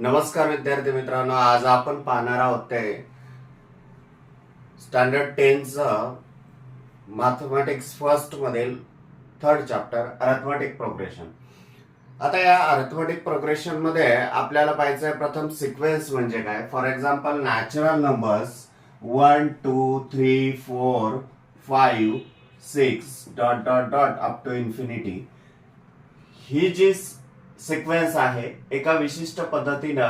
नमस्कार विद्यार्थी मित्रांनो, आज आपण पाहणार आहोत ते स्टँडर्ड 10चं मॅथमॅटिक्स फर्स्ट मधील थर्ड चॅप्टर अरिथमेटिक प्रोग्रेशन. आता या अरिथमेटिक प्रोग्रेशन मध्ये आपल्याला पाहायचंय प्रथम सिक्वेन्स म्हणजे काय. For example natural numbers 1 2 3 4 5 6 dot dot dot up to infinity. ही जी सिक्वेन्स आहे एका विशिष्ट पद्धतीनं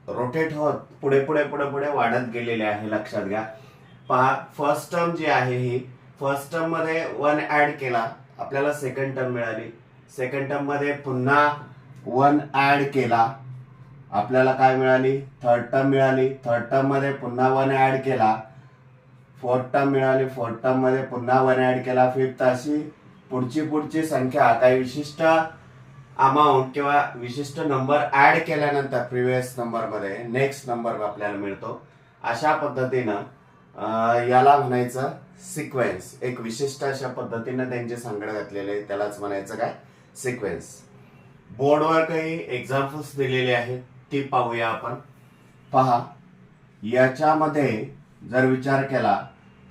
रोटेट होत पुढे पुढे पुढे पुढे वाढत गेलेले आहे. लक्षात घ्या. पहा, फर्स्ट टर्म जी आहे ही फर्स्ट टर्म मध्ये 1 ऍड केला आपल्याला सेकंड टर्म मिळाली. सेकंड टर्म मध्ये पुन्हा 1 ऍड केला आपल्याला काय मिळाली, थर्ड टर्म मिळाली. थर्ड टर्म मध्ये पुन्हा 1 ऍड केला, फोर्थ टर्म मिळाली. फोर्थ टर्म मध्ये पुन्हा 1 ऍड केला, फिफ्थ. अशी पुढची संख्या काही विशिष्ट अमाऊंट किंवा विशिष्ट नंबर ऍड केल्यानंतर प्रिव्हियस नंबर मध्ये नेक्स्ट नंबर आपल्याला मिळतो. अशा पद्धतीनं याला म्हणायचं सिक्वेन्स. एक विशिष्ट अशा पद्धतीनं त्यांचे संगड घातलेले त्यालाच म्हणायचं काय, सिक्वेन्स. बोर्डवर काही एक्झाम्पल्स दिलेले आहेत ती पाहूया आपण. पहा, याच्यामध्ये जर विचार केला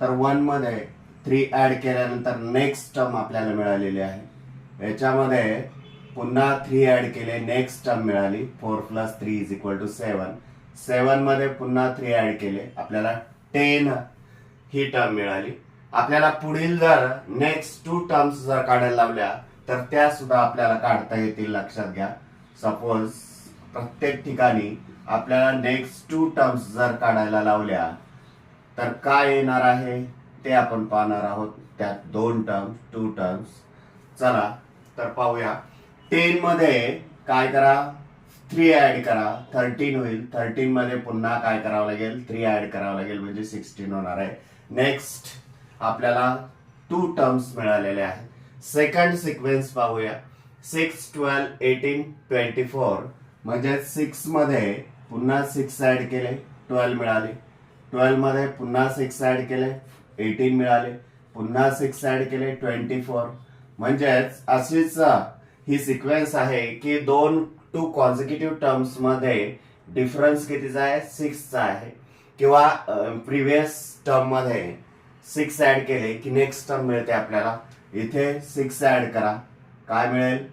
तर 1 मध्ये 3 ऍड केल्यानंतर नेक्स्ट टर्म आपल्याला मिळालेली आहे. याच्यामध्ये पुन्हा 3 ऍड केले, नेक्स्ट टर्म मिळाली. 4 + 3 = 7. 7 मध्ये पुन्हा 3 ऍड केले आपल्याला 10 ही टर्म मिळाली. आपल्याला पुढील जर नेक्स्ट 2 टर्म्स जर काढायला लावल्या तर त्या सुद्धा आपल्याला काढता येतील. लक्षात घ्या. सपोज प्रत्येक ठिकाणी आपल्याला नेक्स्ट 2 टर्म्स जर काढायला लावल्या तर काय येणार आहे ते आपण पाहणार आहोत. त्यात 2 टर्म्स, 2 टर्म्स. चला तर पाहूया. 10 मध्ये काय करा, 3 ऍड करा, 13 होईल. 13 मध्ये पुन्हा काय करावं लागेल, 3 ऍड करावं लागेल, म्हणजे 16 होणार आहे. नेक्स्ट आपल्याला 2 टर्म्स मिळालेले आहेत. सेकंड सिक्वेन्स पाहूया. 6 12 18 24 म्हणजे 6 मध्ये पुन्हा 6 ऍड केले, 12 मिळाले. 12 मध्ये पुन्हा 6 ऍड केले, 18 मिळाले. पुन्हा 6 ऍड केले, 24. म्हणजेच अशीच ही सिक्वेन्स आहे की 2 कॉन्झिक्युटिव्ह टर्म्स मध्ये डिफरन्स कितीचा आहे, 6चा आहे. किंवा प्रिव्हियस टर्म मध्ये 6 ऍड केले की नेक्स्ट टर्म मिळते आपल्याला. इथे 6 ऍड करा, काय मिळेल,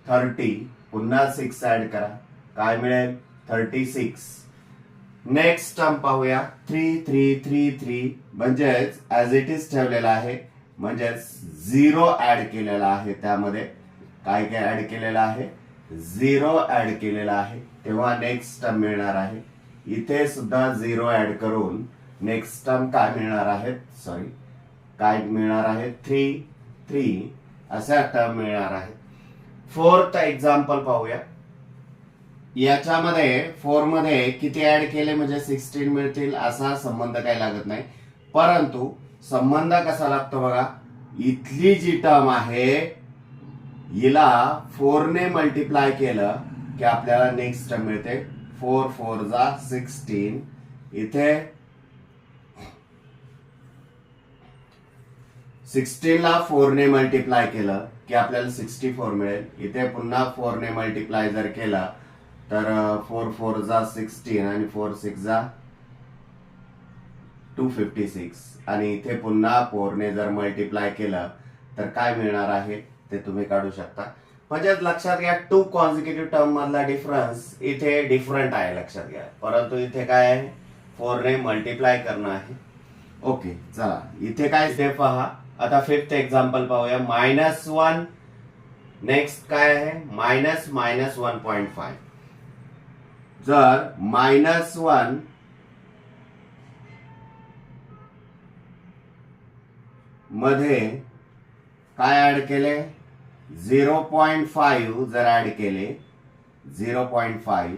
30. पुन्हा 6 ऍड करा, काय मिळेल, 36. नेक्स्ट टर्म पाहूया. 3 3 3 3 म्हणजेच ऍज इट इज ठेवलेला आहे. म्हणजेच 0 ऍड केलेला आहे. त्यामध्ये काय काय ऍड केलेलं आहे, 0 ऍड केलेला आहे. तेव्हा नेक्स्ट टर्म मिळणार आहे. इथे सुद्धा 0 ऍड करून नेक्स्ट टर्म काय मिळणार आहेत, काय मिळणार आहे, 3 3 अशा टर्म मिळणार आहे. फोर्थ एक्झाम्पल पाहूया. याच्यामध्ये 4 मध्ये किती ऍड केले म्हणजे 16 मिळतील असा संबंध काही लागत नाही. परंतु संबंध कसा लागतो बघा. इथली जी टर्म आहे हिला 4 ने मल्टिप्लाय केलं की आपल्याला नेक्स्ट टर्म मिळते. 4 4 जा 16. इथे 16 ला 4 ने मल्टिप्लाय केलं की आपल्याला 64 मिळेल. इथे पुन्हा 4 ने मल्टिप्लाय जर केला तर 4 4 जा 16 आणि 4 6 जा 256. आणि इथे पुन्हा 4 ने जर मल्टिप्लाय केलं तर काय मिळणार आहे ते तुम्ही काढू शकता. म्हणजे लक्षात घ्या, 2 कॉन्झिक्युटिव्ह टर्म मधला डिफरन्स इथे डिफरंट आहे. लक्षात घ्या. परंतु इथे काय आहे, 4 ने मल्टिप्लाय करणं आहे. ओके, चला इथे काय ते पहा. आता फिफ्थ एक्झाम्पल पाहूया. -1. नेक्स्ट काय आहे, -1.5. जर -1 मध्ये काय ऍड केले, 0.5 जर ऍड केले, 0.5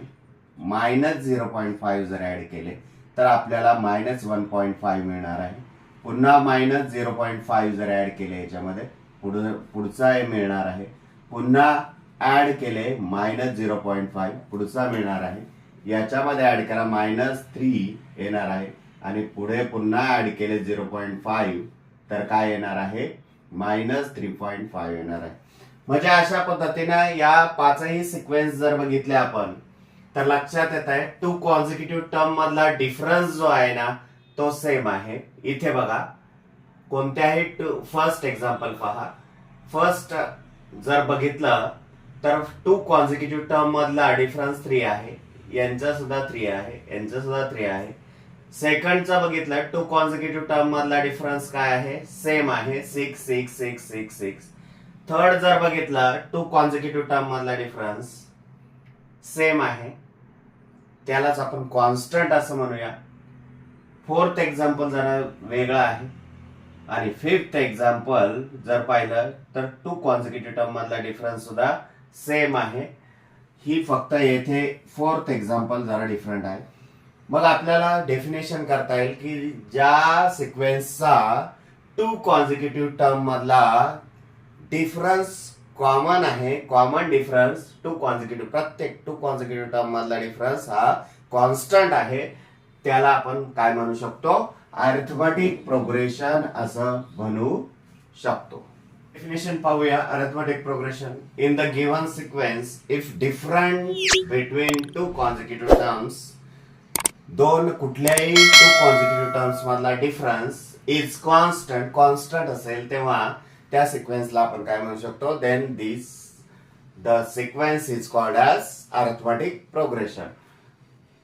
-0.5 जर ऍड केले तर आपल्याला -1.5 मिळणार आहे. पुन्हा -0.5 जर ऍड केले याच्यामध्ये पुढचा मिळणार आहे. पुन्हा ऍड केले -0.5 पुढचा मिळणार आहे. याच्यामध्ये ऍड करा -3 येणार आहे. आणि पुढे पुन्हा ऍड केले 0.5 तर काय येणार आहे, -3.5 येणार आहे. म्हणजे अशा पद्धतीनं या पाचही सिक्वेन्स जर बघितले आपण तर लक्षात येत आहे टू कॉन्झिक्युटिव्ह टर्म मधला डिफरन्स जो आहे ना तो सेम आहे. इथे बघा कोणत्याही फर्स्ट एक्झाम्पल पहा. फर्स्ट जर बघितलं तर टू कॉन्झिक्युटिव्ह टर्म मधला डिफरन्स 3 आहे, यांचा सुद्धा 3 आहे, यांचा सुद्धा 3 आहे. सेकंडचा बघितलं टू कॉन्झिक्युटिव्ह टर्म मधला डिफरन्स काय आहे, सेम आहे 6 6 6 6 6. थर्ड जर बघितलं टू कॉन्झिक्युटिव्ह टर्म मधला डिफरन्स सेम आहे, त्यालाच आपण कॉन्स्टंट असं म्हणूया. फोर्थ एक्झाम्पल जरा वेगळा आहे. आणि फिफ्थ एक्झाम्पल जर पाहिलं तर टू कॉन्झिक्युटिव्ह टर्म मधला डिफरन्स सुद्धा सेम आहे. ही फक्त येथे फोर्थ एक्झाम्पल जरा डिफरंट आहे. मग आपल्याला डेफिनेशन करता येईल की ज्या सिक्वेन्सचा टू कॉन्झिक्युटिव्ह टर्म मधला डिफरन्स कॉमन आहे, कॉमन डिफरन्स टू कॉन्झिक्युटिव्ह, प्रत्येक टू कॉन्झिक्युटिव्ह टर्म मधला डिफरन्स हा कॉन्स्टंट आहे, त्याला आपण काय म्हणू शकतो, अरिथमेटिक प्रोग्रेशन असं म्हणू शकतो. डेफिनेशन पाहूया. Arithmetic progression in the given sequence if difference between two consecutive terms, दोन कुठल्याही टू कॉन्झिक्युटिव्ह टर्म्स मधला डिफरन्स इज कॉन्स्टंट, कॉन्स्टंट असेल तेव्हा त्या सिक्वेन्सला आपण काय म्हणू शकतो, then this the sequence is called as arithmetic progression.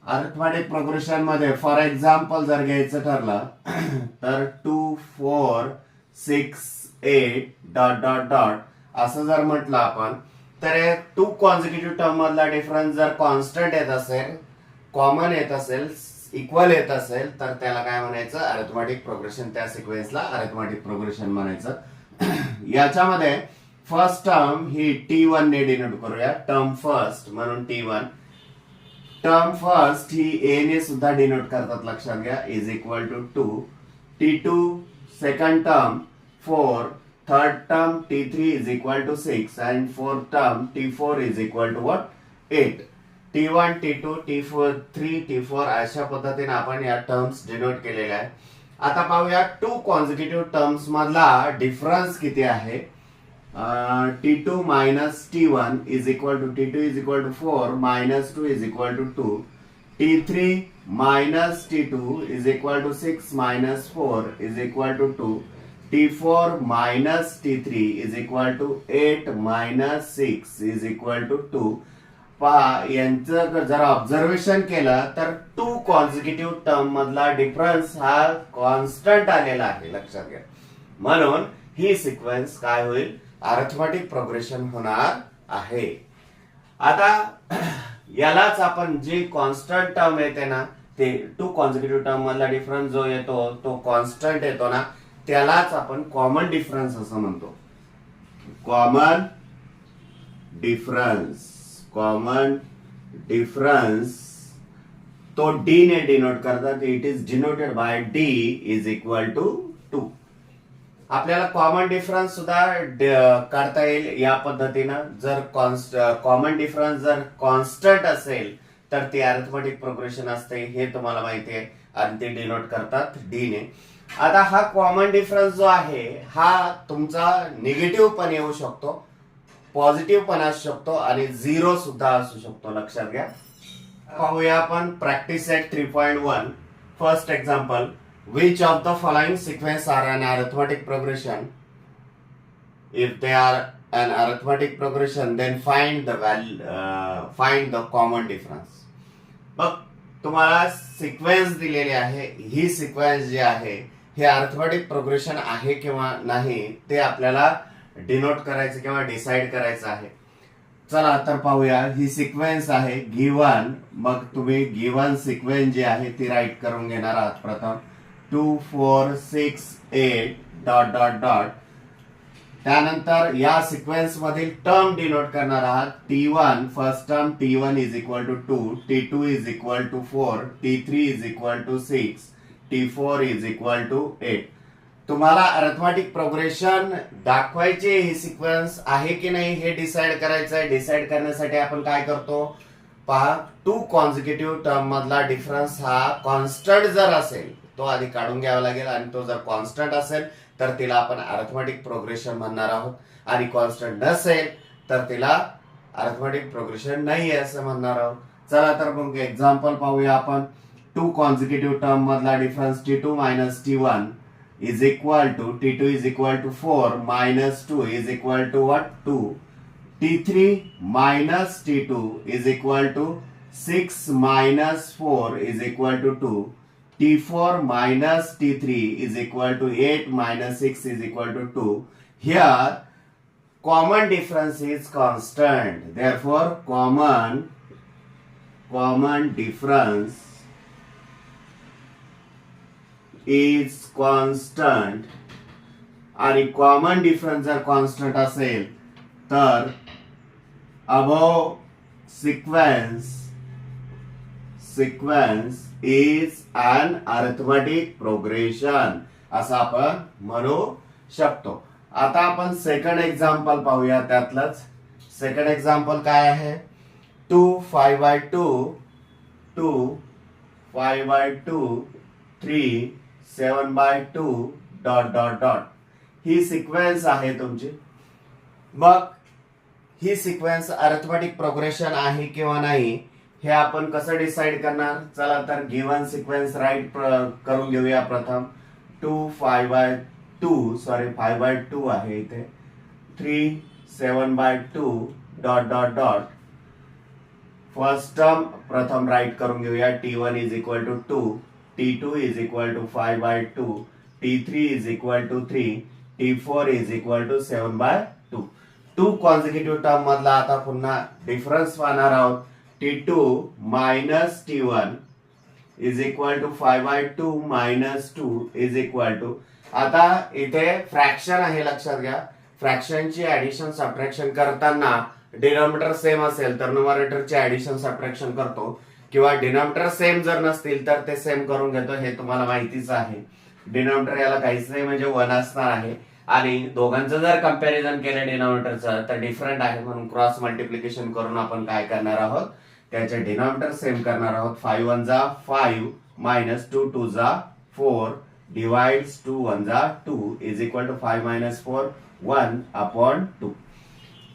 Arithmetic progression मध्ये फॉर एक्झाम्पल जर घ्यायचं ठरलं तर 2 4 6 8 डॉट डॉट डॉट असं जर म्हटलं आपण तर टू कॉन्झिक्युटिव्ह टर्म मधला डिफरन्स जर कॉन्स्टंट येत असेल, कॉमन येत असेल, इक्वल येत असेल तर त्याला काय म्हणायचं, अरिथमेटिक प्रोग्रेशन. त्या सिक्वेन्सला अरिथमेटिक प्रोग्रेशन म्हणायचं. याच्यामध्ये फर्स्ट टर्म ही T1 ने डिनोट करूया, टर्म फर्स्ट म्हणून T1. टर्म फर्स्ट ही ए ने सुद्धा डिनोट करतात, लक्षात घ्या, is equal to 2. T2 second term 4, third term T3 is equal to 6 and fourth term T4 is equal to what, 8. T1 T2 T4 3 T4 अशा पद्धतीने आपण या टर्म्स डिनोट केलेल्या आहे. आता पाहूया टू कॉन्झिक्युटिव्ह टर्म्स मधला डिफरन्स किती आहे. T2 minus T1 is equal to T2 is equal to 4 minus 2 is equal to 2. T3 minus T2 is equal to 6 minus 4 is equal to 2. T4 minus T3 is equal to 8 minus 6 is equal to 2. पहा यांचं जर observation केलं तर to consecutive term मधला difference हा constant आलेला आहे, लक्षात घ्या. म्हणून ही सिक्वेन्स काय होईल, अरिथमेटिक प्रोग्रेशन होणार आहे. आता यालाच आपण जे कॉन्स्टंट टर्म येते ना, ते टू कॉन्झिक्युटिव्ह टर्म मधला डिफरन्स जो येतो तो कॉन्स्टंट येतो ना, त्यालाच आपण कॉमन डिफरन्स असं म्हणतो. कॉमन डिफरन्स, कॉमन डिफरन्स तो डी ने डिनोट करतात. It is denoted by D is equal to 2. आपल्याला कॉमन डिफरन्स सुद्धा काढता येईल या पद्धतीनं. जर कॉमन डिफरन्स जर कॉन्स्टंट असेल तर ते अरिथमेटिक प्रोग्रेशन असते, हे तुम्हाला माहिती आहे, आणि ते डिनोट करतात डी ने. आता हा कॉमन डिफरन्स जो आहे हा तुमचा निगेटिव्ह पण येऊ शकतो, पॉझिटिव्ह पण असू शकतो आणि 0 सुद्धा असू शकतो, लक्षात घ्या. पाहूया आपण practice set 3.1. First example, which of the following sequence are an arithmetic progression? If they are an arithmetic progression, then find the value, find the common difference. बघ तुम्हाला सिक्वेन्स दिलेली आहे, ही सिक्वेन्स जी आहे हे अरिथमेटिक प्रोग्रेशन आहे किंवा नाही ते आपल्याला डिनोट करायचं किंवा डिसाइड करायचं आहे. चला तर पाहूया. ही सिक्वेन्स आहे गिवन. मग तुम्ही गिवन सिक्वेन्स जी आहे ती राईट करून घेणार आहात. प्रथम 2 4 6 8 डॉट डॉट डॉट. त्यानंतर या सिक्वेन्स मधील टर्म डिनोट करणार आहात. T1 first term T1 is equal to 2, T2 is equal to 4, T3 is equal to 6, T4 is equal to 8. तुम्हाला अरिथमेटिक प्रोग्रेशन दाखवायचे ही सिक्वेन्स आहे की नाही हे डिसाइड करायचं आहे. डिसाइड करण्यासाठी आपण काय करतो पहा, टू कॉन्झिक्युटिव्ह टर्म मधला डिफरन्स हा कॉन्स्टंट जर असेल तो आधी काढून घ्यावा लागेल, आणि तो जर कॉन्स्टंट असेल तर तिला आपण अरिथमेटिक प्रोग्रेशन म्हणणार आहोत, आणि कॉन्स्टंट नसेल तर तिला अरिथमेटिक प्रोग्रेशन नाही आहे असं म्हणणार आहोत. चला तर मग एक्झाम्पल पाहूया आपण. 2 कॉन्सिक्युटिव्ह टर्म मधला difference T2 minus T1 is equal to T2 is equal to 4 minus 2 is equal to what? 2. T3 minus T2 is equal to 6 minus 4 is equal to 2. T4 minus T3 is equal to 8 minus 6 is equal to 2. Here common difference is constant. Therefore common difference is constant. आणि common difference जर constant असेल तर above sequence is an arithmetic progression असं आपण म्हणू शकतो. आता आपण सेकंड एक्झाम्पल पाहूया. त्यातलंच सेकंड एक्झाम्पल काय आहे? 2 5/2 3 7/2 ... ही सिक्वेन्स आहे तुमची. मग ही सिक्वेन्स अरिथमेटिक प्रोग्रेशन आहे किंवा नाही हे आपण कसं डिसाइड करणार? चला तर गिवन सिक्वेन्स राईट करून घेऊया. प्रथम 2 5/2 आहे इथे, 3 7/2 ... फर्स्ट टर्म प्रथम राईट करून घेऊया. T1 is equal to 2, T2 is equal to 5/2, T3 is equal to 3, T4 is equal to 7/2. 2 consecutive term मधला आता पुन्हा डिफरन्स पाहणार आहोत. T2 minus T1 is equal to 5/2 minus 2 is equal to. आता इथे फ्रॅक्शन आहे, लक्षात घ्या. फ्रॅक्शनची ऍडिशन सबट्रॅक्शन करताना डिनॉमिनेटर सेम असेल तर न्यूमरेटरचे ऍडिशन सबट्रॅक्शन करतो, किंवा डिनॉमिनेटर सेम जर नसतील तर ते सेम करून घेतो. हे तुम्हाला माहितीच आहे. डिनॉमिनेटर याला काहीच नाही म्हणजे 1 असणार आहे, आणि दोघांचं जर कंपॅरिझन केलं डिनॉमिनेटरचं तर डिफरंट आहे, म्हणून क्रॉस मल्टिप्लिकेशन करून आपण काय करणार आहोत? त्याचे डिनॉमिनेटर सेम करणार आहोत. 5 1 5 minus 2 2 4 divides 2 1 2 is equal to 5 minus 4 1/2.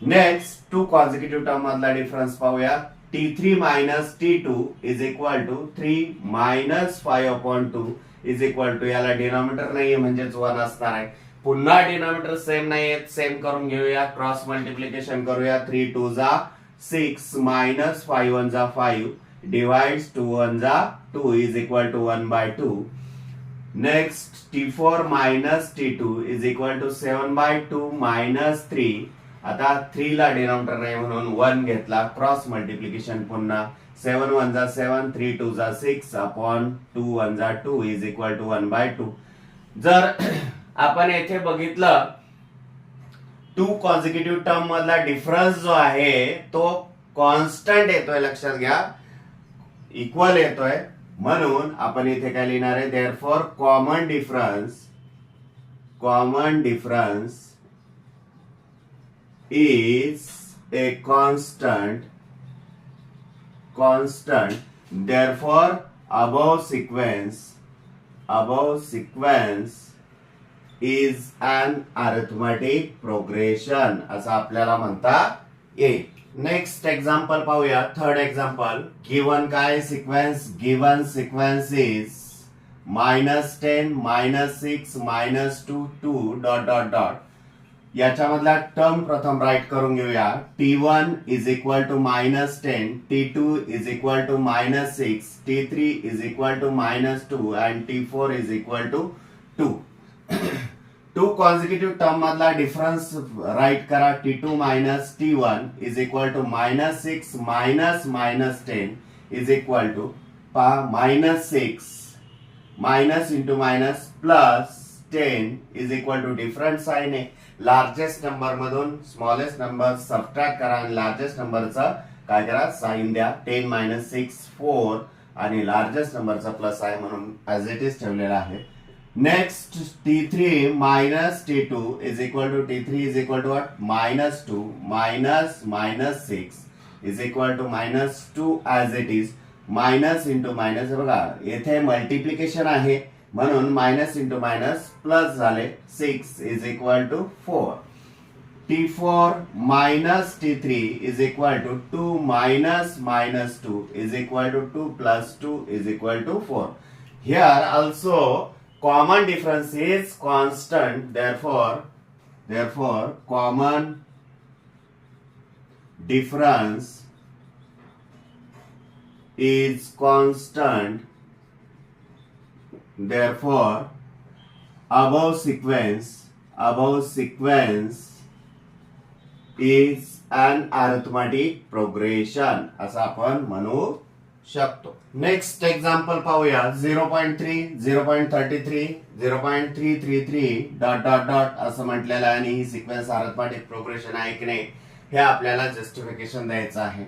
Next 2 consecutive term मधला डिफरन्स पाहूया. T3 minus T2 is equal to 3 minus 5/2 is equal to. याला डिनॉमिनेटर नाहीये म्हणजेच 1 असणार आहे. पुन्हा डिनॉमिनेटर सेम नाहीये, सेम करून घेऊया. क्रॉस मल्टिप्लिकेशन करूया. 3 2 6 minus 5 1 5 divides 2 1 2 is equal to 1/2. Next T4 minus T2 is equal to 7/2 minus 3. आता 3 ला डिनॉमिनेटर नाही म्हणून 1 घेतला. क्रॉस मल्टिप्लिकेशन पुन्हा. 7 1 7 3 2 6 अपॉन 2 1 2 इज इक्वल टू 1/2. जर आपण येथे बघितलं 2 कॉन्सिक्युटिव्ह टर्म मधला डिफरन्स जो आहे तो कॉन्स्टंट येतोय, लक्षात घ्या, इक्वल येतोय. म्हणून आपण इथे काय लिहिणार आहे? Therefore common difference is a constant. Therefore above sequence is an arithmetic progression असं आपल्याला म्हणता येईल. नेक्स्ट एक्झाम्पल पाहूया. Third example. गिवन काय सिक्वेन्स? गिवन सिक्वेन्स इज -10 -6 -2 2 ... याच्यामधला टर्म प्रथम राईट करून घेऊया. T1 is equal to -10, T2 is equal to -6, T3 is equal to -2 and T4 is equal to 2. 2 consecutive term मधला डिफरन्स राईट करा. T2 minus T1 is equal to -6 minus -10 is equal to -6 minus into minus plus 10 is equal to different sign आहे. Largest number मधून smallest number subtract करा आणि largest नंबरचा काय करा? Sign द्या. 10 minus 6 4 आणि लार्जेस्ट नंबरचा प्लस आहे म्हणून ऍज इट इज ठेवलेला आहे. Next T3 minus T2 is equal to T3 is equal to what? -2 minus -6 is equal to -2 as it is. Minus into minus. बघा येथे मल्टिप्लिकेशन आहे म्हणून मायनस इंटू मायनस प्लस झाले 6 is equal to 4. T4 minus T3 is equal to 2 minus minus 2 is equal to 2 plus 2 is equal to 4. Here also common difference is constant. Therefore common difference is constant. Therefore above sequence is an arithmetic progression असं आपण म्हणू शकतो. Next example पाहूया. 0.3 0.33 0.333 dot dot dot असं म्हटलेलं आहे आणि ही सिक्वेन्स अरिथमेटिक प्रोग्रेशन आहे की नाही हे आपल्याला जस्टिफिकेशन द्यायचं आहे.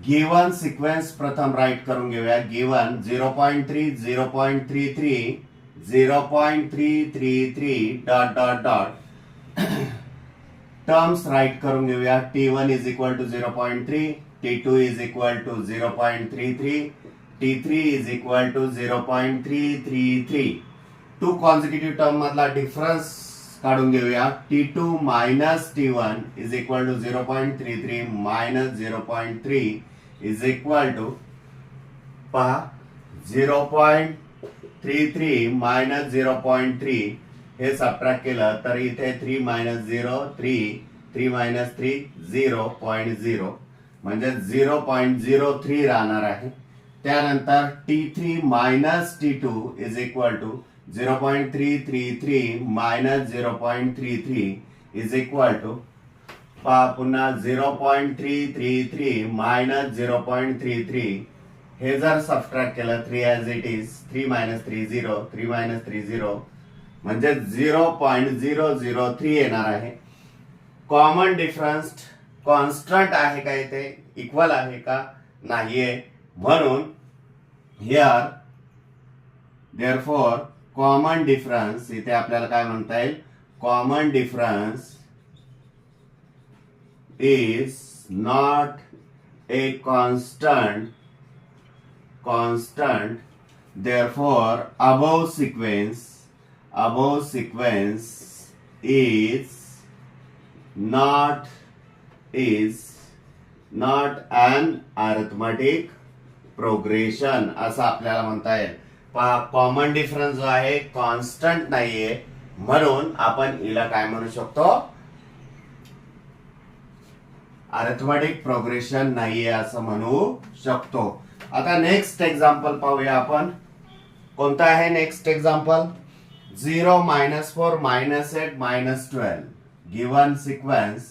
गिवन सिक्वेन्स प्रथम राईट करून घेऊया. Given 0.3 0.33 0.333 dot dot dot terms write करून घेऊया. T1 is equal to 0.3, T2 is equal to 0.33, T3 is equal to 0.333. Two consecutive term मधला डिफरन्स काढून घेऊया. T2 minus T1 is equal to 0.33 minus 0.3 is equal to पहा 0.33 minus 0.3 हे subtract केलं तर इथे 3 मायनस 0 3 मायनस 3 0.0 म्हणजे 0.03 राहणार आहे. त्यानंतर T3 minus T2 is equal to 0.333 minus 0.33 is equal to पुन्हा 0.333 मायनस 0.33 हे जर सबट्रॅक्ट केलं 3 as it is 3 minus 3 0 3 minus 3 0 म्हणजे 0.003 येणार आहे. कॉमन डिफरन्स कॉन्स्टंट आहे का इथे इक्वल आहे का नाहीये म्हणून हिअर देअरफॉर कॉमन डिफरन्स इथे आपल्याला काय म्हणता येईल common difference is not a constant therefore above sequence is not an arithmetic progression असं आपल्याला म्हणता येईल. कॉमन डिफरन्स जो आहे कॉन्स्टंट नाहीये म्हणून आपण हिला काय म्हणू शकतो अरिथमेटिक प्रोग्रेशन नाहीये असं म्हणू शकतो. आता नेक्स्ट एक्झाम्पल पाहूया आपण. कोणता आहे next example 0 minus 4 minus 8 minus 12 given sequence.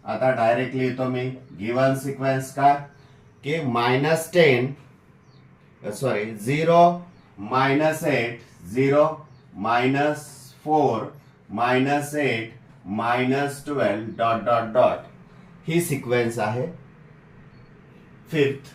आता डायरेक्टली येतो मी गिवन सिक्वेन्स का की minus 0 minus 8 0 minus 4 minus 8 minus 12 dot dot dot ही सिक्वेन्स आहे फिफ्थ.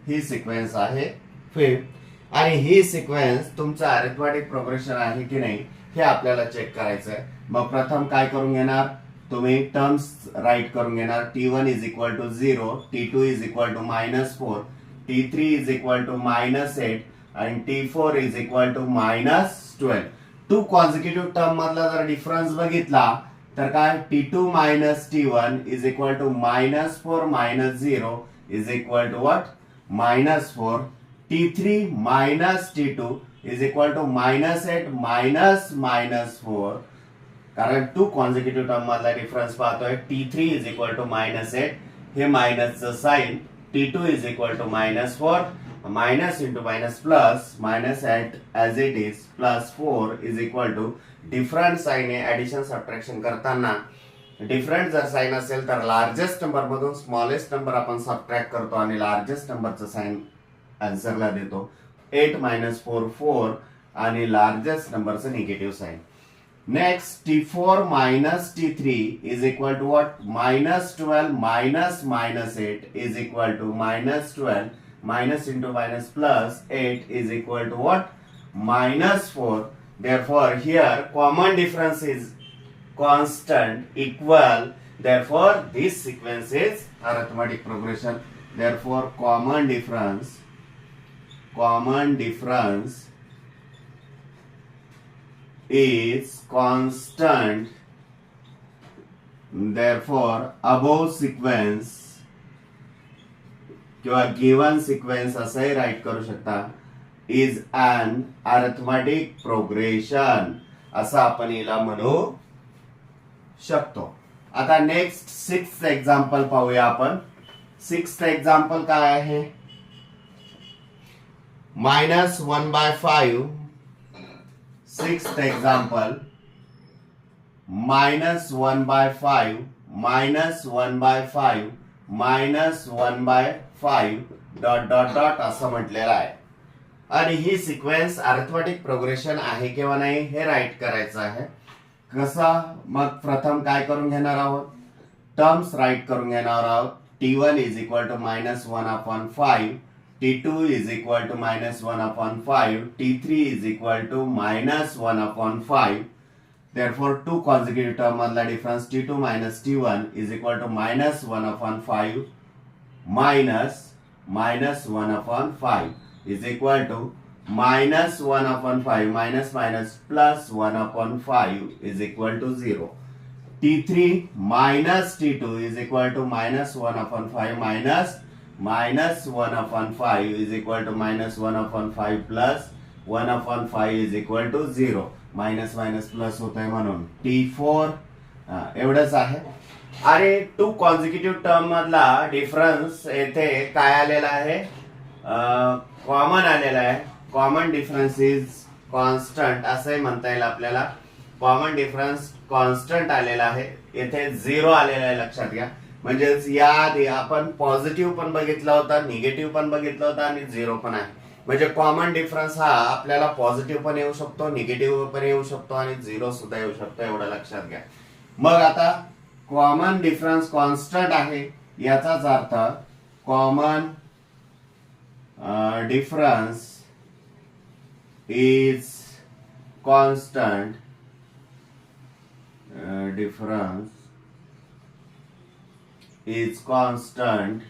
ही सिक्वेन्स आहे फिफ्थ आणि ही सिक्वेन्स तुमचं अरिथमेटिक प्रोग्रेशन आहे की नाही हे आपल्याला चेक करायचं आहे. मग प्रथम काय करून घेणार तुम्ही टर्म्स राईट करून घेणार. T1 is equal to 0, T2 is equal to minus 4, T3 is equal to minus 8 आणि T4 is equal to minus 12. Two consecutive term मधला जर डिफरन्स बघितला तर काय T2 minus T1 is equal to minus 4 minus 0 is equal to what minus 4. T3 minus T2 is equal to minus 8 minus minus 4 कारण two consecutive term मधला difference पाहतोय. T3 is equal to minus 8 हे मायनसचं sign T2 is equal to minus 4 minus into minus plus minus 8 as it is plus 4 is equal to different sign आहे. Addition subtraction करताना different जर sign असेल तर largest number मधून smallest number आपण subtract करतो आणि लार्जेस्ट नंबरचं साइन आन्सरला देतो. 8 मायनस 4 4 आणि लार्जेस्ट नंबरचं negative sign. Next T4 minus T3 is equal to what minus 12 minus minus 8 is equal to minus 12 minus into minus plus 8 is equal to what minus 4. Therefore here common difference is constant equal. Therefore this sequence is arithmetic progression. Therefore common difference common difference is constant, therefore above sequence किंवा given sequence असंही right करू शकता is an arithmetic progression असं आपण याला म्हणू शकतो. आता नेक्स्ट 6th एक्झाम्पल पाहूया आपण. 6th एक्झाम्पल काय आहे? -1/5. 6th example -1/5 -1/5 -1/5 dot dot dot असं म्हटलेलं आहे. आणि ही सिक्वेन्स अरिथमेटिक प्रोग्रेशन आहे किंवा नाही हे राईट करायचं आहे. कसा? मग प्रथम काय करून घेणार आहोत? टर्म्स राईट करून घेणार आहोत. t1 is equal to -1/5, t2 is equal to -1/5, t3 is equal to -1/5. Therefore, two consecutive term मधला difference t2 minus t1 is equal to -1/5 minus -1/5 is equal to -1/5 minus minus plus 1/5 is equal to 0. t3 minus t2 is equal to -1/5 minus -1/5 is equal to -1/5 plus 1/5 is equal to 0. Minus minus plus होत आहे म्हणून t4 एवढंच आहे. अरे to consecutive term मधला difference येथे काय आलेला आहे? कॉमन आलेला आहे. कॉमन डिफरन्स इज कॉन्स्टंट असंही म्हणता येईल आपल्याला. कॉमन डिफरन्स कॉन्स्टंट आलेला आहे. येथे 0 आलेला आहे लक्षात घ्या. म्हणजेच याआधी आपण पॉझिटिव्ह पण बघितला होता, निगेटिव्ह पण बघितला होता आणि 0 पण आहे. म्हणजे कॉमन डिफरन्स हा आपल्याला पॉझिटिव्ह पण येऊ शकतो, निगेटिव्ह पण येऊ शकतो आणि 0 सुद्धा येऊ शकतो एवढं लक्षात घ्या. मग आता कॉमन डिफरन्स कॉन्स्टंट आहे याचाच अर्थ common difference is constant. Difference is constant,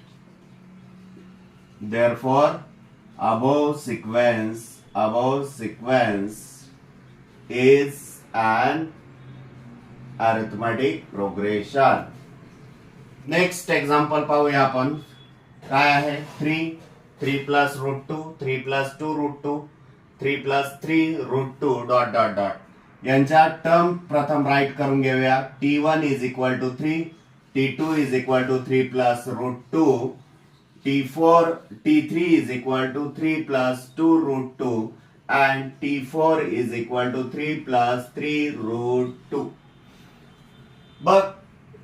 therefore above sequence is an arithmetic progression. Next example पाहूया आपण. काय आहे? 3 plus √2, 3 plus 2 √2, 3 plus 3 √2 dot dot dot यांच्या टर्म प्रथम राईट करून घेऊया. t1 is equal to 3, t2 is equal to 3 plus √2, t3 is equal to 3 plus 2 √2 and t4 is equal to 3 plus 3 √2. बघ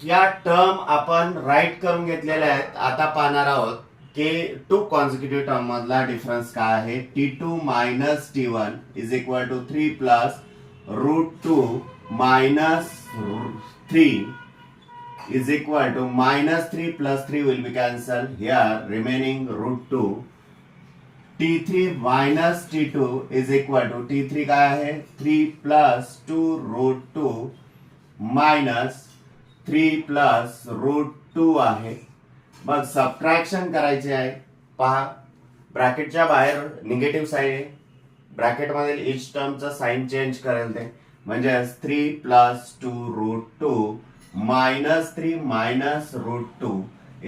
या टर्म आपण राईट करून घेतलेल्या आहेत. आता पाहणार आहोत की टू कॉन्झिक्युटिव्ह टर्म मधला डिफरन्स काय आहे. t2 minus t1 is equal to 3 plus √2 minus 3 is equal to -3 plus 3 will be cancelled. Here remaining √2. t3 minus t2 is equal to t3 काय आहे? 3 plus 2 √2 minus 3 plus √2 आहे. मग subtraction करायचे आहे. पहा ब्रॅकेटच्या बाहेर निगेटिव्ह साईन आहे. ब्रॅकेट मधील इच टर्मचा साइन चेंज करेल ते. म्हणजे 3 plus 2 √2 -3 minus √2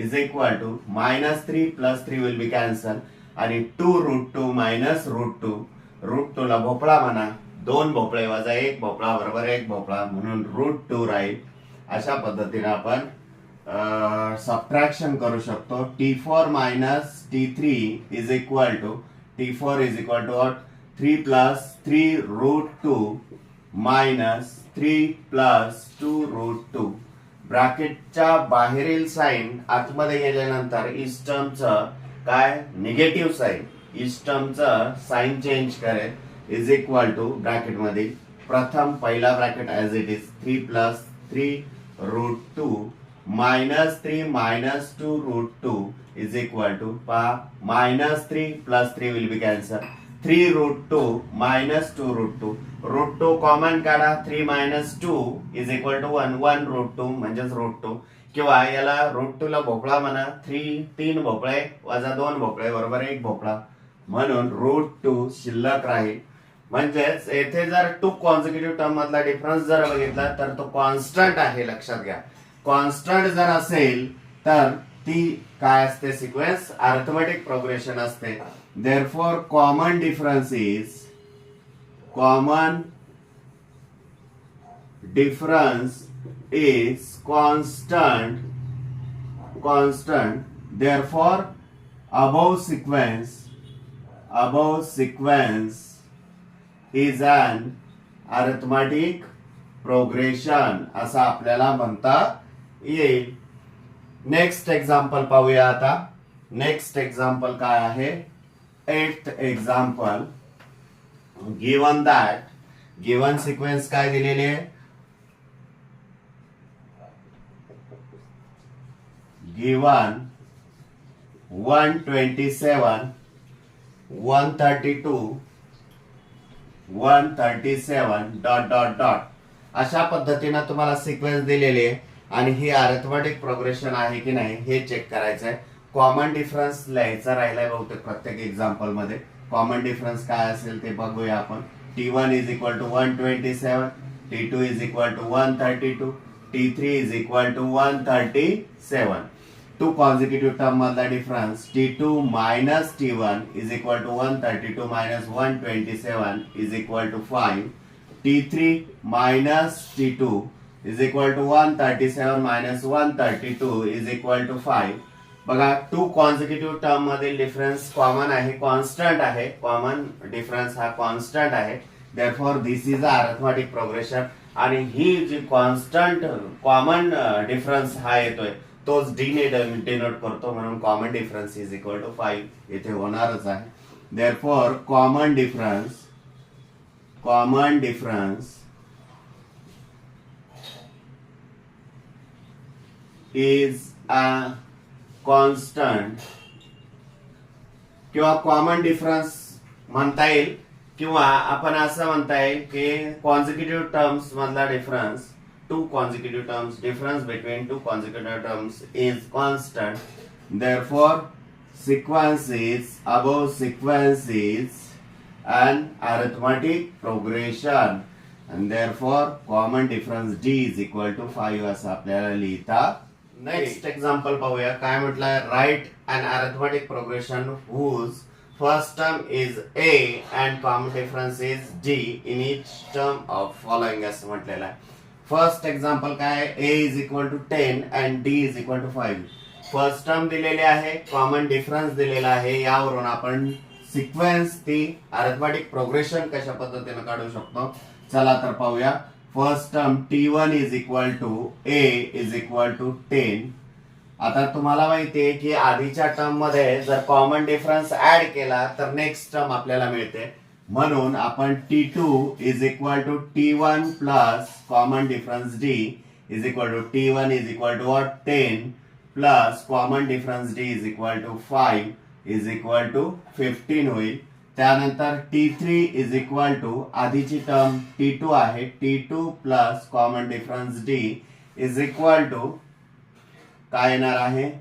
is equal to -3 plus 3 will be cancelled आणि 2 √2 minus √2. √2 ला भोपळा म्हणा. 2 भोपळे वजा 1 भोपळा बरोबर 1 भोपळा म्हणून √2 राहील. अशा पद्धतीने आपण सबट्रॅक्शन करू शकतो. t4 minus t3 is equal to 3 plus 3 √2 minus 3 plus 2 √2. ब्रॅकेटच्या बाहेरील साइन आतमध्ये गेल्यानंतर इस टर्मचं काय? Negative sign. इस टर्मचं साइन चेंज करेल इज इक्वल टू ब्रॅकेट मध्ये प्रथम पहिला bracket as it is 3 plus 3 √2 -3 minus 2 √2 is equal to -3 plus 3 will be cancelled. 3 √2 minus 2 √2. √2 common काढा. 3 minus 2 is equal to 1 √2 म्हणजेच √2 किंवा याला √2 ला भोपळा म्हणा. 3 भोपळे वजा 2 भोपळे बरोबर 1 भोपळा म्हणून √2 शिल्लक राहील. म्हणजेच येथे जर 2 कॉन्झिक्युटिव्ह टर्म मधला डिफरन्स जर बघितला तर तो कॉन्स्टंट आहे. लक्षात घ्या, कॉन्स्टंट जर असेल तर ती काय असते, सिक्वेन्स अरिथमेटिक प्रोग्रेशन असते. Therefore common difference is constant. Therefore above sequence is an arithmetic progression असं आपल्याला म्हणता येईल. नेक्स्ट एक्झाम्पल पाहूया. आता नेक्स्ट एक्झाम्पल काय आहे, 8th एक्झाम्पल. गिवन सिक्वेन्स काय दिलेली आहे, गिवन 127 132 137 डॉट डॉट डॉट अशा पद्धतीनं तुम्हाला सिक्वेन्स दिलेली आहे आणि ही अरिथमेटिक प्रोग्रेशन आहे की नाही हे चेक करायचं आहे. कॉमन डिफरन्स लिहायचा राहिलाय बहुतेक प्रत्येक एक्झाम्पल मध्ये. कॉमन डिफरन्स काय असेल ते बघूया आपण. T1 is equal to 127, T2 is equal to 132, T3 is equal to 137. 2 consecutive term मधला difference T2 minus T1 is equal to 132 minus 127 is equal to 5. T3 minus T2 is equal to 137 minus 132 is equal to 5. बघा, 2 consecutive term मधील difference common आहे, constant आहे. Common difference हा constant आहे. Therefore this is a arithmetic progression. आणि ही जी constant common difference हा येतोय तोच डी ने डिनोट करतो, म्हणून common difference is equal to 5 इथे होणारच आहे. Therefore common difference is a constant किंवा कॉमन डिफरन्स म्हणता येईल, किंवा आपण असं म्हणता येईल की कॉन्झिक्युटिव्ह टर्म्स मधला difference, 2 consecutive terms, difference between 2 consecutive terms is constant. Therefore above sequence is an arithmetic progression, and therefore common difference D is equal to 5 असं आपल्याला लिहिता. नेक्स्ट एक्झाम्पल पाहूया. काय म्हटलंय, write an arithmetic progression whose first term is A and common difference is D in each term of following असं म्हटलेलं आहे. First example काय, A is equal to 10 and D is equal to 5. First term दिलेली आहे, common difference दिलेला आहे. यावरून आपण सिक्वेन्स ती अरिथमेटिक प्रोग्रेशन कशा पद्धतीने काढू शकतो चला तर पाहूया. First term T1 is equal to A is equal to 10. आता तुम्हाला माहितीये की आधीच्या टर्म मध्ये जर कॉमन डिफरन्स ऍड केला तर नेक्स्ट टर्म आपल्याला मिळते. म्हणून आपण T2 is equal to T1 plus common difference D is equal to T1 is equal to 10 plus common difference D is equal to 5 is equal to 15 होईल. त्यानंतर T3 is equal to आधीची term T2 आहे, T2 plus common difference D is equal to काय येणार आहे,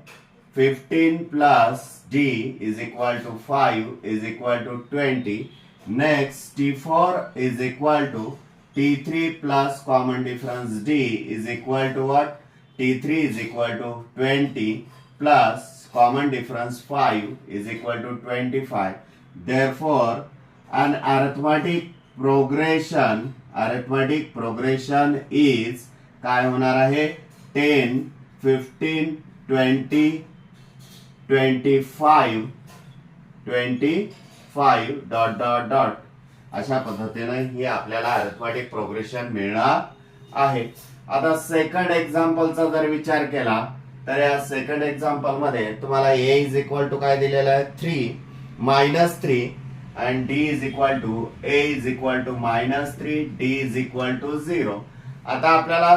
15 plus D is equal to 5 is equal to 20. Next T4 is equal to T3 plus common difference D is equal to what? T3 is equal to 20 plus common difference 5 is equal to 25. Therefore an arithmetic progression is काय होणार आहे, 10 15 20 25 dot dot dot अशा पद्धतीने ही आपल्याला arithmetic progression मिळणार आहे. आता second एक्झाम्पलचा जर विचार केला तर या सेकंड एक्झाम्पल मध्ये तुम्हाला A इज इक्वल टू काय दिलेलं आहे, 3 -3 and D is equal to A is equal to -3 D is equal to 0. आता आपल्याला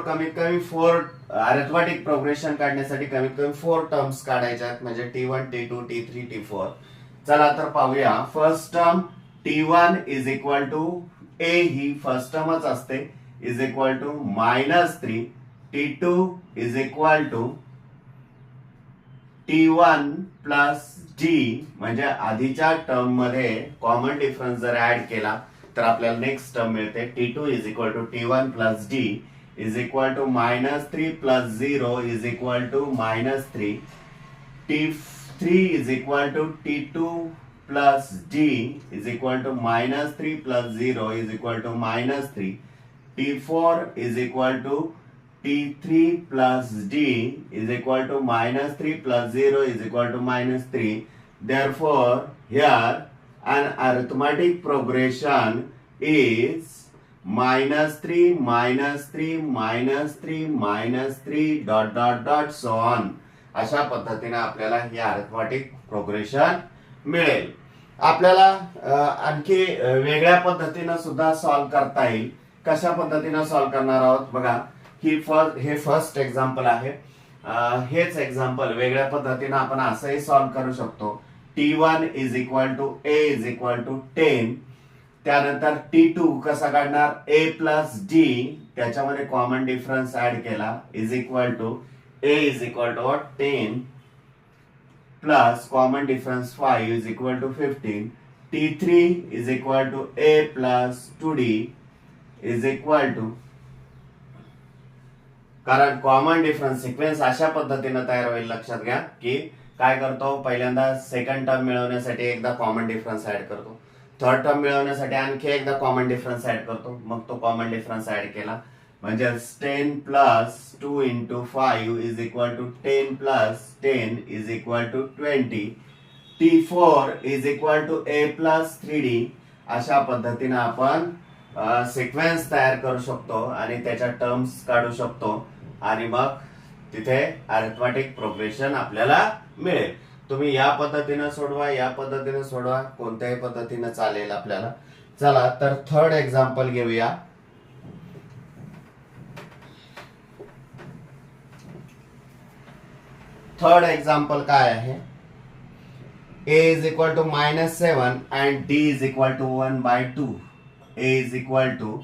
कमीत कमी 4 अरिथमेटिक प्रोग्रेशन काढण्यासाठी कमीत कमी 4 टर्म्स काढायच्या आहेत, म्हणजे T1 T2 T3 T4. चला तर पाहूया. First term T1 is equal to A ही फर्स्ट टर्मच असते is equal to -3. T2 is equal to T1 plus D म्हणजे आधीच्या टर्म मध्ये कॉमन डिफरन्स जर ऍड केला तर आपल्याला नेक्स्ट टर्म मिळते T2 is equal to T1 plus D is equal to -3 plus 0 is equal to -3. T3 is equal to T2 plus D is equal to -3 plus 0 is equal to -3. T4 is equal to T3 plus D is equal to -3 plus 0 is equal to -3. Therefore, here an arithmetic progression is -3, -3, -3, -3 dot dot dot so on. अशा पद्धतीने आपल्याला हे arithmetic progression मिळेल. आपल्याला आणखी वेगळ्या पद्धतीने सुद्धा सॉल्व्ह करता येईल. कशा पद्धतीने सॉल्व्ह करणार आहोत बघा. हे फर्स्ट एक्झाम्पल आहे. हेच एक्झाम्पल वेगळ्या पद्धतीने आपण असंही सॉल्व्ह करू शकतो. T1 is equal to A is equal to 10. त्यानंतर T2 कसा काढणार? A प्लस D त्याच्यामध्ये कॉमन डिफरन्स ऍड केला is equal to A is equal to what? 10 plus common difference 5 is equal to 15. T3 is equal to A plus 2D is equal to, कारण common difference sequence अशा पद्धतीने तयार होईल. लक्षात घ्या की काय करतो, पहिल्यांदा सेकंड टर्म मिळवण्यासाठी एकदा कॉमन डिफरन्स ऍड करतो, थर्ड टर्म मिळवण्यासाठी आणखी एकदा कॉमन डिफरन्स ऍड करतो, मग तो कॉमन डिफरन्स ऍड केला म्हणजे 10 plus 2 into 5 is equal to 10 plus 10 is equal to 20. T4 is equal to A plus 3D. अशा पद्धतीने आपण सिक्वेन्स तयार करू शकतो आणि त्याच्या टर्म्स काढू शकतो आणि मग तिथे अरिथमेटिक प्रोग्रेशन आपल्याला मिळेल. तुम्ही या पद्धतीने सोडवा, या पद्धतीने सोडवा, कोणत्याही पद्धतीने चालेल आपल्याला. चला तर थर्ड एक्झाम्पल घेऊया. थर्ड एक्झाम्पल काय आहे? A is equal to -7 and D is equal to 1/2. A is equal to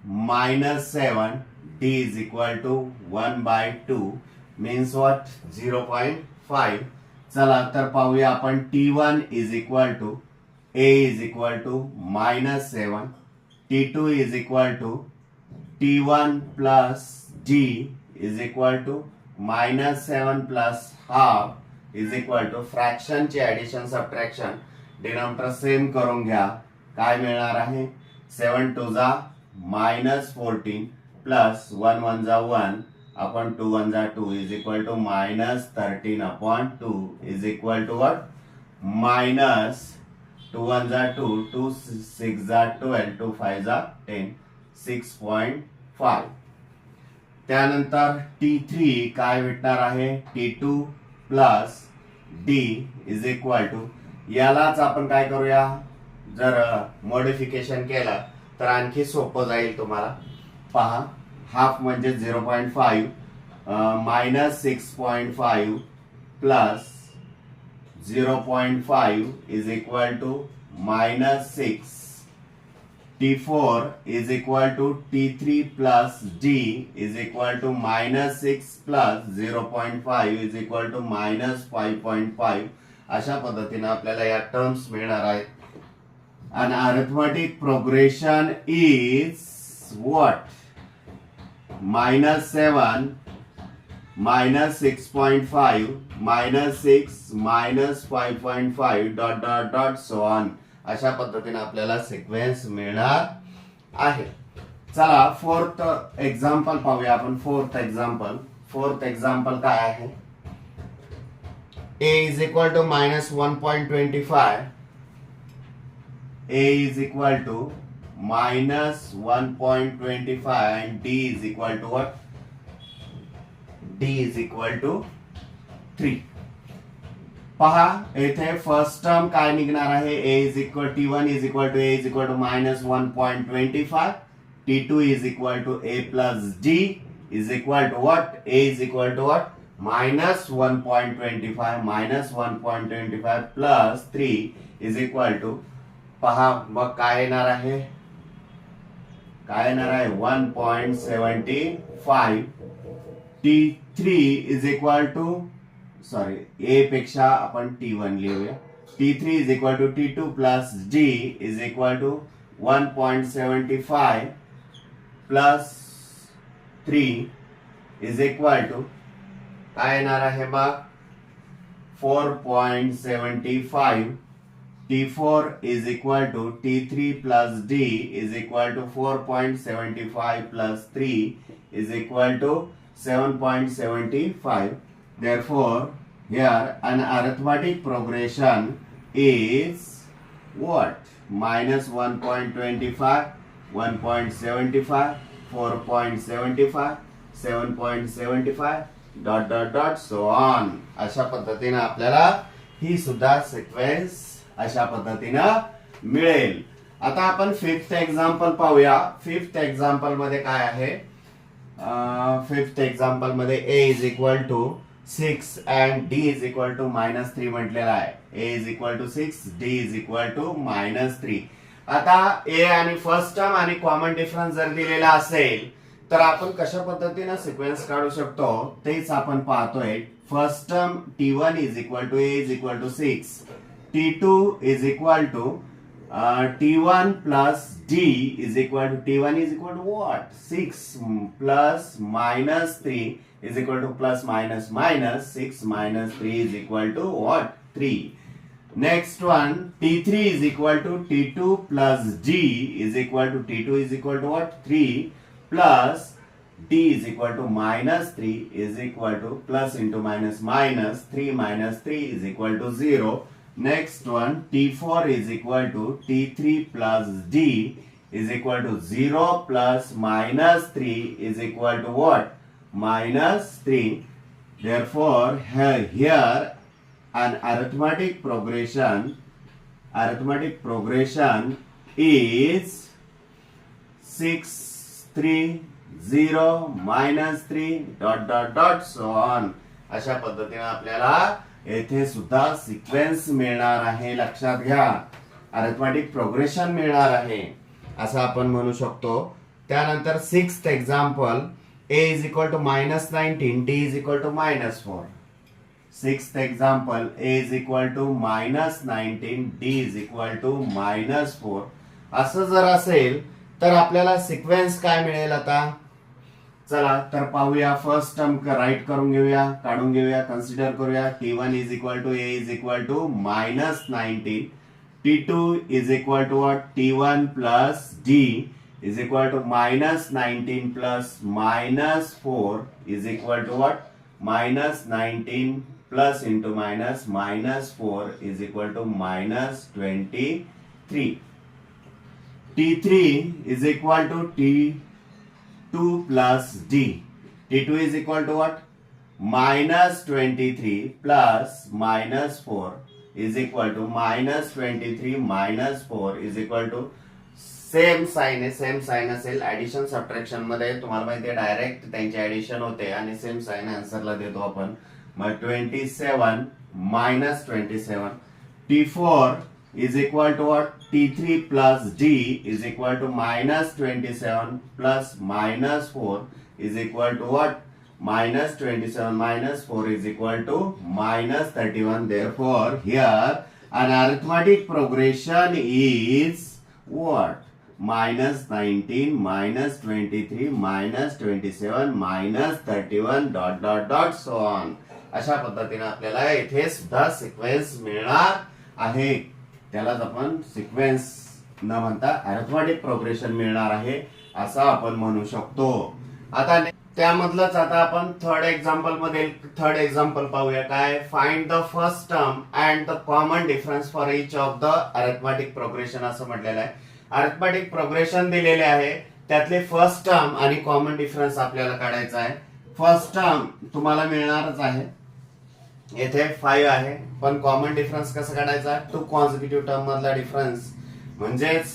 -7, D is equal to 1/2 means what? 0.5. चला तर पाहूया आपण. T1 is equal to A is equal to -7. T2 is equal to T1 plus D is equal to -7 plus half is equal to fraction ची addition subtraction denominator same करून घ्या. काय मिळणार आहे? 7 2 जा -14 प्लस 1 1 जा 1 अपॉन 2 1 जा 2 is equal to -13 upon 2 is equal to what? -2 1 जा 2 2 6 जा 12 2 5 जा 10 6.5. त्यानंतर T3 काय भेटणार आहे? T2 plus D is equal to, यालाच आपण काय करूया, जर मॉडिफिकेशन केलं तर आणखी सोपं जाईल तुम्हाला. पहा, हाफ म्हणजे 0.5 -6.5 plus 0.5 is equal to -6. T4 is equal to T3 plus D is equal to -6 plus 0.5 is equal to -5.5. अशा पद्धतीने आपल्याला या टर्म्स मिळणार आहेत. An arithmetic progression is what? -7 -6.5 -6 -5.5 dot dot dot so on. अशा पद्धतीने आपल्याला सिक्वेन्स मिळणार आहे. चला फोर्थ एक्झाम्पल पाहूया आपण. फोर्थ एक्झाम्पल काय आहे? A is equal to -1.25. A is equal to -1.25 and D is equal to what? D is equal to 3. पहा, येथे फर्स्ट टर्म काय निघणार आहे? T1 is equal to A is equal to -1.25. T2 is equal to A plus D is equal to what? A is equal to what? -1.25 -1.25 plus 3 is equal to, पहा मग काय येणार आहे? 1.75. T3 is equal to sorry A पेक्षा आपण T1 लिहूया. T3 is equal to T2 plus D is equal to 1.75 plus 3 is equal to काय येणार आहे मग 4.75. T4 is equal to T3 plus D is equal to 4.75 plus 3 is equal to 7.75. Therefore, here an arithmetic progression is what? Minus 1.25, 1.75, 4.75, 7.75, dot dot dot so on. अशा पद्धतीने आपल्याला ही सुद्धा sequence अशा पद्धतीनं मिळेल. आता आपण फिफ्थ एक्झाम्पल पाहूया. फिफ्थ एक्झाम्पल मध्ये काय आहे? फिफ्थ एक्झाम्पल मध्ये A is equal to 6 and D is equal to -3 म्हटलेला आहे. A is equal to 6, D is equal to -3. आता ए आणि फर्स्ट टर्म आणि कॉमन डिफरन्स जर दिलेला असेल तर आपण कशा पद्धतीने सिक्वेन्स काढू शकतो तेच आपण पाहतोय. First term T1 is equal to A is equal to 6, T2 is equal to T1 plus D is equal to T1 is equal to what? 6 plus minus 3 is equal to plus minus minus 6 minus 3 is equal to what? 3. Next one T3 is equal to T2 plus D is equal to T2 is equal to what? 3 plus D is equal to -3 is equal to plus into minus minus 3 minus 3 is equal to 0. Next one T4 is equal to T3 plus D is equal to 0 plus -3 is equal to what? -3. Therefore here an arithmetic progression is 6 3 0 -3 dot dot dot so on. अशा पद्धतीने आपल्याला येथे सुद्धा sequence मिळणार आहे. लक्षात घ्या, arithmetic progression मिळणार आहे असं आपण म्हणू शकतो. त्यानंतर sixth example A is equal to -19, D is equal to -4. Sixth example A is equal to -19, D is equal to -4. असं जर असेल तर आपल्याला सिक्वेन्स काय मिळेल? आता चला तर पाहूया. फर्स्ट टर्म राईट करून घेऊया, काढून घेऊया, कन्सिडर करूया. T1 is equal to A is equal to -19, T2 is equal to what? T1 plus D is equal to -19 plus -4 is equal to what? -19 plus into minus -4 is equal to -23. T3 is equal to T2 plus D. T2 is equal to what? -23 plus -4 is equal to -23 -4 is equal to same sign आहे. Same sign असेल addition subtraction मध्ये तुम्हाला माहिती आहे direct त्यांची addition होते आणि same sign आन्सरला देतो आपण. मग 27 -27. T4 is equal to what? T3 plus D is equal to -27 plus -4 is equal to what? -27 -4 is equal to -31. Therefore, here an arithmetic progression is what? -19, -23, -27, -31 dot dot dot so on. अशा पद्धतीने आपल्याला इथे सुद्धा sequence मिळणार आहे. त्यालाच आपण sequence न म्हणता अरिथमेटिक प्रोग्रेशन मिळणार आहे असं आपण म्हणू शकतो. आता त्यामधलंच आता आपण थर्ड एक्झाम्पल पाहूया. काय? Find the first term and the common difference for each of the arithmetic progression असं म्हटलेलं आहे. अरिथमेटिक प्रोग्रेशन दिलेले आहे, त्यातले फर्स्ट टर्म आणि कॉमन डिफरन्स आपल्याला काढायचा आहे. फर्स्ट टर्म तुम्हाला मिळणारच आहे, येथे 5 आहे, पण कॉमन डिफरन्स कसं काढायचा? 2 कॉन्सिक्युटिव्ह टर्म मधला डिफरन्स म्हणजेच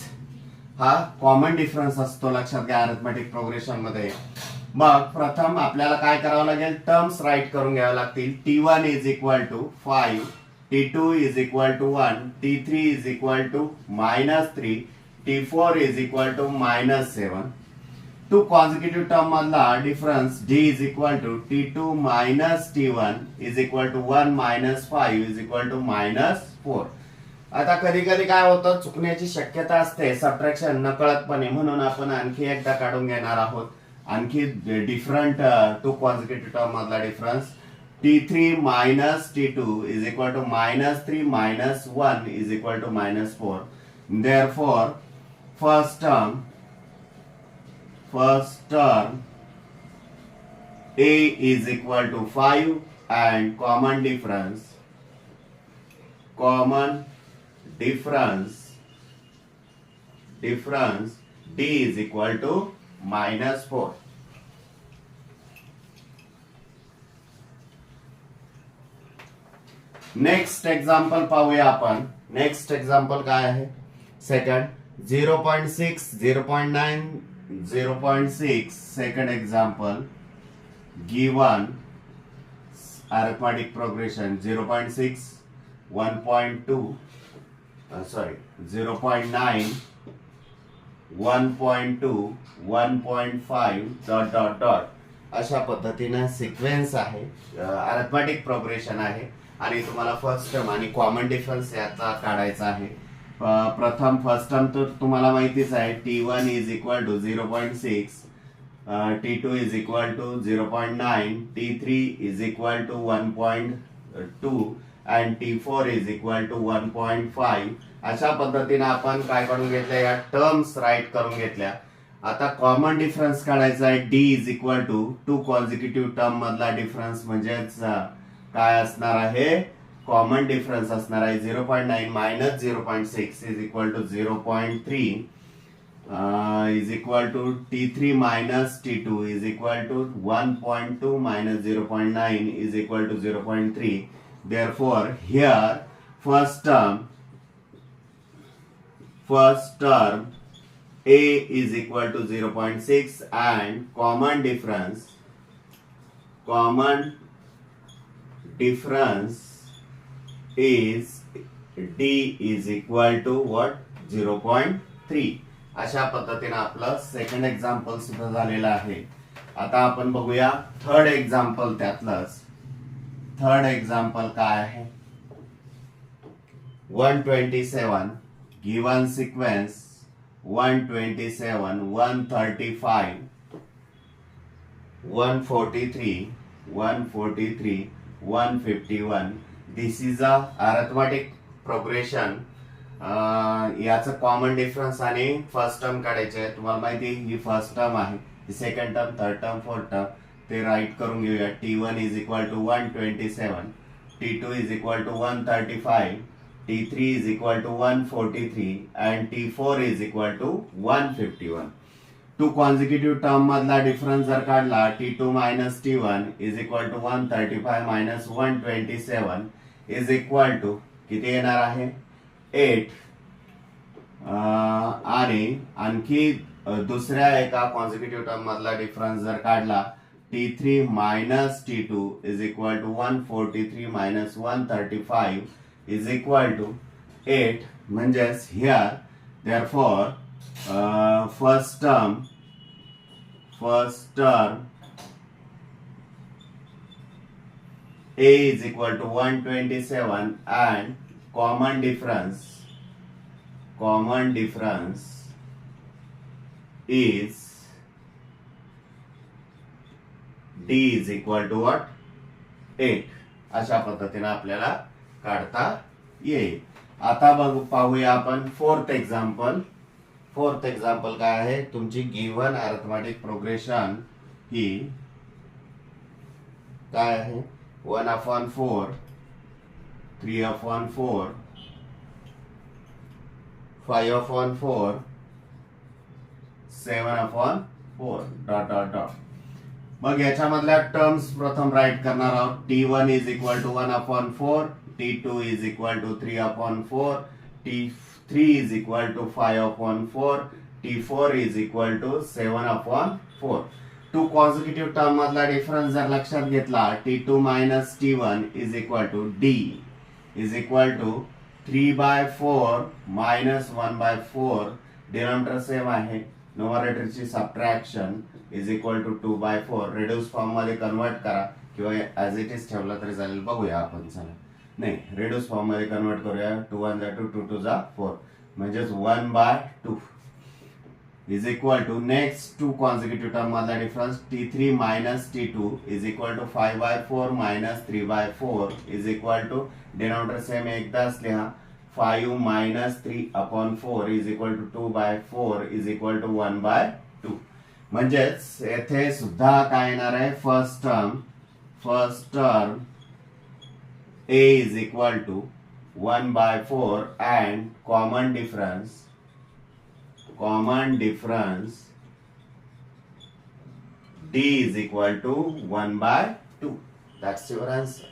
हा कॉमन डिफरन्स असतो. लक्षात घ्या अरिथमेटिक प्रोग्रेशन मध्ये. मग प्रथम आपल्याला काय करावं लागेल? टर्म्स राईट करून घ्याव्या लागतील. T1 is equal to 5, T2 is equal to 1, T3 is equal to -3, T4 is equal to -7. Two consecutive term मधला difference d is equal to t2 minus t1 is equal to 1 minus 5 is equal to -4. आता कधी कधी काय होतं, चुकण्याची शक्यता असते subtraction नकळतपणे, म्हणून आपण आणखी एकदा काढून घेणार आहोत. आणखी डिफरंट टू कॉन्झिक्युटिव्ह टर्म मधला difference t3 minus t2 is equal to -3 minus 1 is equal to -4. Therefore, first term a is equal to 5 and common difference d is equal to -4. Next example पाहूया आपण. Next example काय आहे? Second 0.6 0.9 0.6. Second example given arithmetic progression 0.6 1.2 sorry 0.9 1.2 1.5 dot dot dot अशा पद्धतीने sequence आहे, arithmetic progression आहे आणि तुम्हाला फर्स्ट टर्म आणि कॉमन डिफरन्स याचा काढायचा आहे. प्रथम फर्स्ट टर्म तर तुम्हाला माहितीच आहे, t1 is equal to 0.6, t2 is equal to 0.9, t3 is equal to 1.2 and t4 is equal to 1.5. अशा पद्धतीने आपण काय करून घेतल्या, या टर्म्स राईट करून घेतल्या. आता कॉमन डिफरन्स काढायचा आहे. d is equal to consecutive term मधला डिफरन्स म्हणजेच काय असणार आहे, कॉमन डिफरन्स असणार आहे 0.9 minus 0.6 is equal to 0.3 is equal to t3 minus t2 is equal to 1.2 minus 0.9 is equal to 0.3. Therefore, here first term a is equal to 0.6 and common difference is d is equal to what, 0.3. अशा पद्धतीने आपलं second example सुद्धा झालेलं आहे. आता आपण बघूया third example. त्यातलंच थर्ड एक्झाम्पल काय आहे, 127 given sequence 127 135 143 143 151. This is a arithmetic progression. याचं कॉमन डिफरन्स आणि फर्स्ट टर्म काढायचे आहे. तुम्हाला माहिती ही फर्स्ट टर्म आहे, ही second term, third term, fourth term. ते राईट करून घेऊया. t1 is equal to 127, t2 is equal to 135, t3 is equal to 143 and t4 is equal to 151. To consecutive term मधला डिफरन्स जर काढला, t2 minus t1 is equal to 135 minus 127 is equal to किती येणार आहे, 8. आणि आणखी दुसऱ्या एका कॉन्झिक्युटिव्ह टर्म मधला डिफरन्स जर काढला, t3 minus t2 is equal to 143 minus 135 is equal to 8. म्हणजेच here therefore first term a is equal to 127 and common difference is d is equal to what, 8. अशा पद्धतीने आपल्याला काढता येईल. आता पाहूया आपण फोर्थ एक्झाम्पल. फोर्थ एक्झाम्पल काय आहे, तुमची गिव्हन अरिथमेटिक प्रोग्रेशन ही काय आहे, 1/4 3/4 5/4 7/4 डॉट डॉट डॉट. मग याच्यामधल्या टर्म्स प्रथम राईट करणार आहोत. t1 is equal to 1/4, t2 is equal to 3/4, t3 is equal to 5/4, t4 is equal to 7/4. Two consecutive term मधला डिफरन्स जर लक्षात घेतला, t2 minus t1 is equal to d is equal to 3/4 minus 1/4. Denominator same आहे, न्यूमरेटरची subtraction is equal to 2/4. Reduce form मध्ये convert करा किंवा as it is ठेवला तरी चालेल. बघूया आपण. चला नाही, रिड्यूस फॉर्म मध्ये कन्वर्ट करूया. 2 1 जा 2, 2 2 जा 4, म्हणजेच 1/2 is equal to next two consecutive term मधला difference T3 minus T2 is equal to 5/4 minus 3/4 is equal to denominator same एकदाच लिहा. 5 minus 3/4 is equal to 2/4 is equal to 1/2. म्हणजेच येथे सुद्धा काय येणार आहे, first term a is equal to 1/4 and common difference d is equal to 1/2. That's your answer.